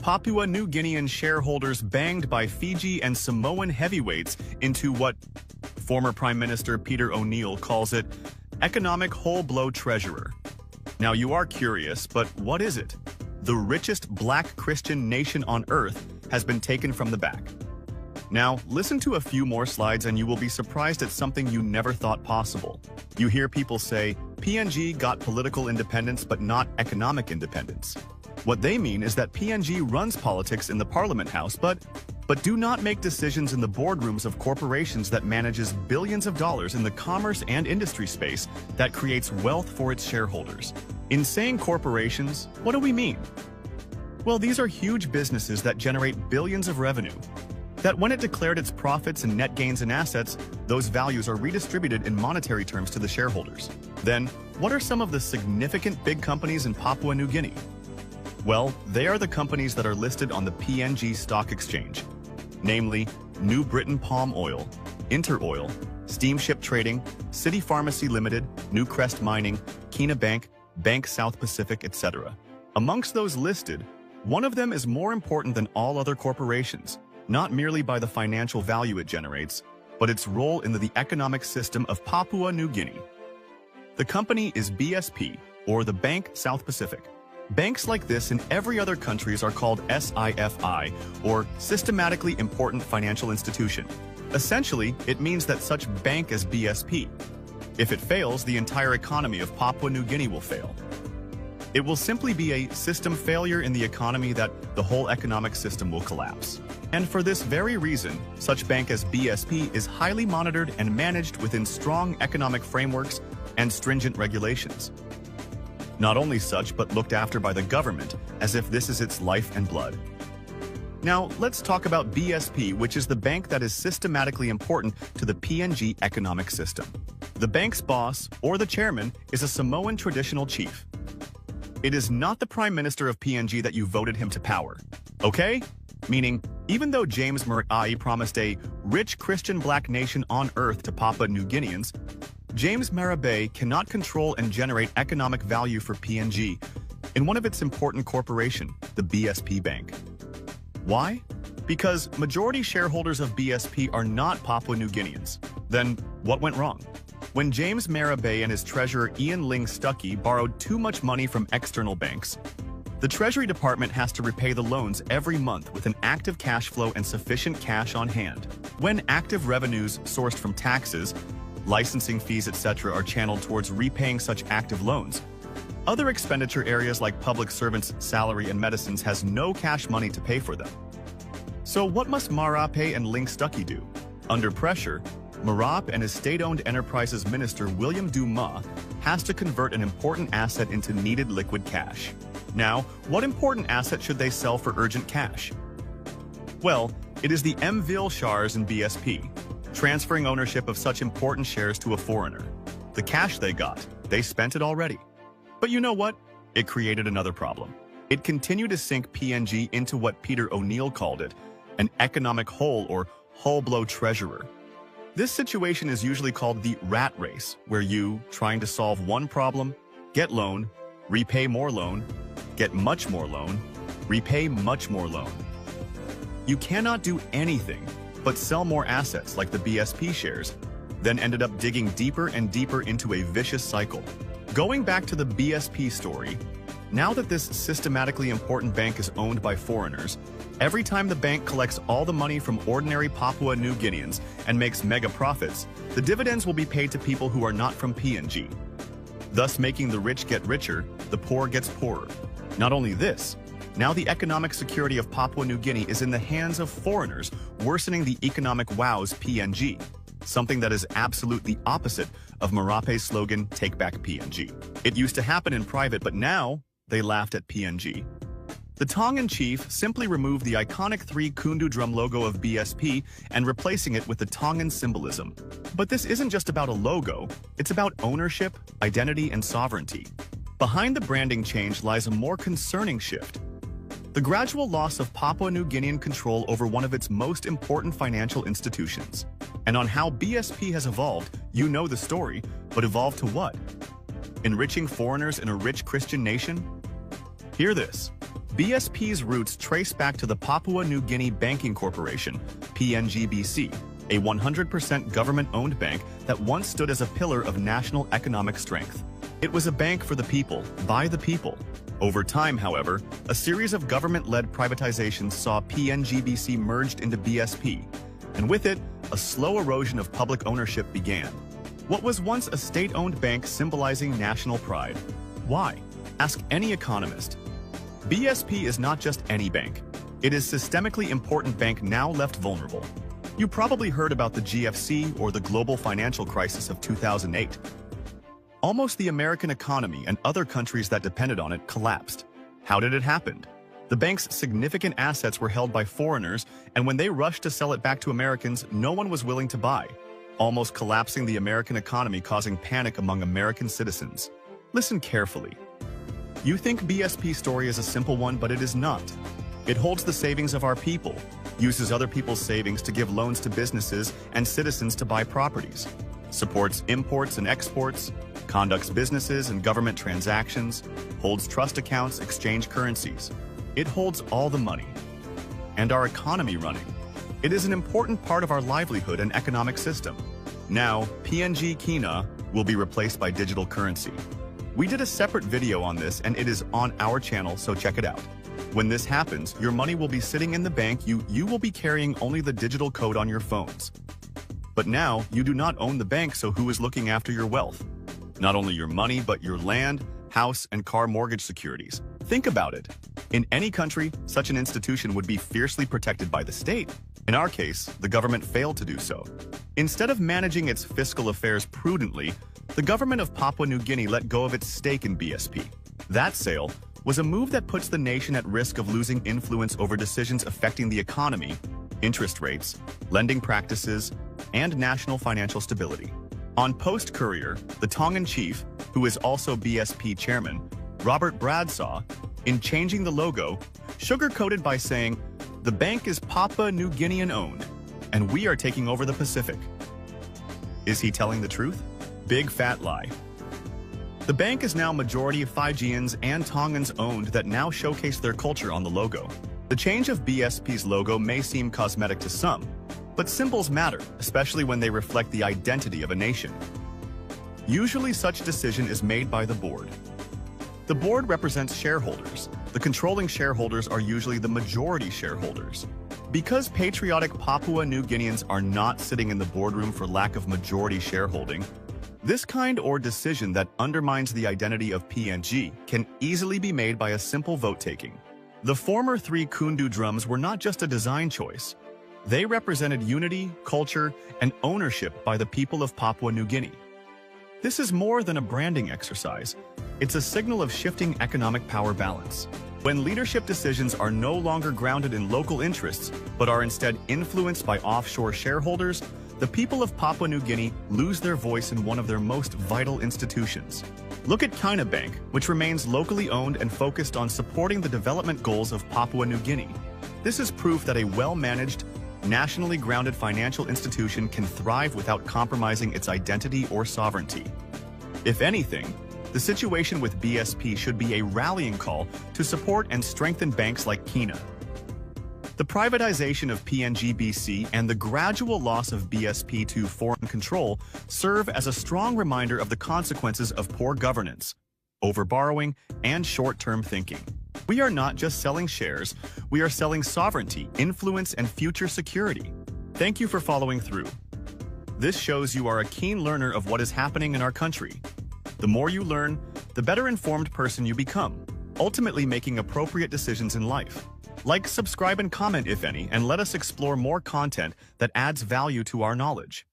Papua New Guinean shareholders banged by Fiji and Samoan heavyweights into what former Prime Minister Peter O'Neill calls it, economic whole-blow treasurer. Now you are curious, but what is it? The richest black Christian nation on earth has been taken from the back. Now, listen to a few more slides and you will be surprised at something you never thought possible. You hear people say, PNG got political independence but not economic independence. What they mean is that PNG runs politics in the Parliament House, but do not make decisions in the boardrooms of corporations that manages billions of dollars in the commerce and industry space that creates wealth for its shareholders. In saying corporations, what do we mean? Well, these are huge businesses that generate billions of revenue. That when it declared its profits and net gains and assets, those values are redistributed in monetary terms to the shareholders. Then, what are some of the significant big companies in Papua New Guinea? Well, they are the companies that are listed on the PNG Stock Exchange, namely New Britain Palm Oil, Interoil, Steamship Trading, City Pharmacy Limited, Newcrest Mining, Kina Bank, Bank South Pacific, etc. Amongst those listed, one of them is more important than all other corporations, not merely by the financial value it generates, but its role in the economic system of Papua New Guinea. The company is BSP, or the Bank South Pacific. Banks like this in every other countries are called SIFI, or Systematically Important Financial Institution. Essentially, it means that such bank as BSP. If it fails, the entire economy of Papua New Guinea will fail. It will simply be a system failure in the economy that the whole economic system will collapse. And for this very reason, such bank as BSP is highly monitored and managed within strong economic frameworks and stringent regulations. Not only such, but looked after by the government, as if this is its life and blood. Now, let's talk about BSP, which is the bank that is systematically important to the PNG economic system. The bank's boss, or the chairman, is a Samoan traditional chief. It is not the Prime Minister of PNG that you voted him to power, okay? Meaning, even though James Marape promised a rich Christian black nation on earth to Papua New Guineans, James Marape cannot control and generate economic value for PNG in one of its important corporation, the BSP Bank. Why? Because majority shareholders of BSP are not Papua New Guineans. Then what went wrong? When James Marape and his treasurer Ian Ling Stuckey borrowed too much money from external banks, the Treasury Department has to repay the loans every month with an active cash flow and sufficient cash on hand. When active revenues sourced from taxes, licensing fees, etc. are channeled towards repaying such active loans, other expenditure areas like public servants' salary and medicines has no cash money to pay for them. So what must Marape and Ling Stuckey do? Under pressure, Marape and his state-owned enterprises minister William Dumas has to convert an important asset into needed liquid cash. Now, what important asset should they sell for urgent cash? Well, it is the MVille shares in BSP, transferring ownership of such important shares to a foreigner. The cash they got, they spent it already. But you know what? It created another problem. It continued to sink PNG into what Peter O'Neill called it, an economic hole or whole-blow treasurer. This situation is usually called the rat race, where you, trying to solve one problem, get loan, repay more loan, get much more loan, repay much more loan. You cannot do anything but sell more assets like the BSP shares, then ended up digging deeper and deeper into a vicious cycle. Going back to the BSP story, now that this systematically important bank is owned by foreigners, every time the bank collects all the money from ordinary Papua New Guineans and makes mega profits, the dividends will be paid to people who are not from PNG, thus making the rich get richer, the poor gets poorer. Not only this, now the economic security of Papua New Guinea is in the hands of foreigners, worsening the economic wows PNG, something that is absolutely opposite of Marape's slogan, Take Back PNG. It used to happen in private, but now they laughed at PNG. The Tongan chief simply removed the iconic 3 Kundu drum logo of BSP and replacing it with the Tongan symbolism. But this isn't just about a logo, it's about ownership, identity, and sovereignty. Behind the branding change lies a more concerning shift. The gradual loss of Papua New Guinean control over one of its most important financial institutions. And on how BSP has evolved, you know the story, but evolved to what? Enriching foreigners in a rich Christian nation? Hear this. BSP's roots trace back to the Papua New Guinea Banking Corporation, PNGBC, a 100% government-owned bank that once stood as a pillar of national economic strength. It was a bank for the people, by the people. Over time, however, a series of government-led privatizations saw PNGBC merged into BSP, and with it, a slow erosion of public ownership began. What was once a state-owned bank symbolizing national pride? Why? Ask any economist. BSP is not just any bank. It is a systemically important bank now left vulnerable. You probably heard about the GFC or the global financial crisis of 2008. Almost the American economy and other countries that depended on it collapsed. How did it happen? The bank's significant assets were held by foreigners, and when they rushed to sell it back to Americans, no one was willing to buy, almost collapsing the American economy, causing panic among American citizens. Listen carefully. You think BSP's story is a simple one, but it is not. It holds the savings of our people, uses other people's savings to give loans to businesses and citizens to buy properties, supports imports and exports, conducts businesses and government transactions, holds trust accounts, exchange currencies. It holds all the money and our economy running. It is an important part of our livelihood and economic system. Now, PNG Guinea will be replaced by digital currency. We did a separate video on this and it is on our channel, so check it out. When this happens, your money will be sitting in the bank. You will be carrying only the digital code on your phones. But now, you do not own the bank, so who is looking after your wealth? Not only your money, but your land, house, and car mortgage securities. Think about it. In any country, such an institution would be fiercely protected by the state. In our case, the government failed to do so. Instead of managing its fiscal affairs prudently, the government of Papua New Guinea let go of its stake in BSP. That sale was a move that puts the nation at risk of losing influence over decisions affecting the economy, interest rates, lending practices, and national financial stability. On Post Courier, the Tongan chief, who is also BSP chairman, Robert Bradshaw, in changing the logo, sugarcoated by saying, "The bank is Papua New Guinean owned, and we are taking over the Pacific." Is he telling the truth? Big fat lie. The bank is now majority Fijians and Tongans owned that now showcase their culture on the logo. The change of BSP's logo may seem cosmetic to some, but symbols matter, especially when they reflect the identity of a nation. Usually such decision is made by the board. The board represents shareholders. The controlling shareholders are usually the majority shareholders. Because patriotic Papua New Guineans are not sitting in the boardroom for lack of majority shareholding, this kind or decision that undermines the identity of PNG can easily be made by a simple vote-taking. The former 3 Kundu drums were not just a design choice. They represented unity, culture, and ownership by the people of Papua New Guinea. This is more than a branding exercise. It's a signal of shifting economic power balance. When leadership decisions are no longer grounded in local interests, but are instead influenced by offshore shareholders, the people of Papua New Guinea lose their voice in one of their most vital institutions. Look at China Bank, which remains locally owned and focused on supporting the development goals of Papua New Guinea. This is proof that a well-managed, nationally grounded financial institution can thrive without compromising its identity or sovereignty. If anything, the situation with BSP should be a rallying call to support and strengthen banks like Guinea. The privatization of PNGBC and the gradual loss of BSP to foreign control serve as a strong reminder of the consequences of poor governance, overborrowing, and short-term thinking. We are not just selling shares, we are selling sovereignty, influence, and future security. Thank you for following through. This shows you are a keen learner of what is happening in our country. The more you learn, the better informed person you become, ultimately making appropriate decisions in life. Like, subscribe, and comment if any, and let us explore more content that adds value to our knowledge.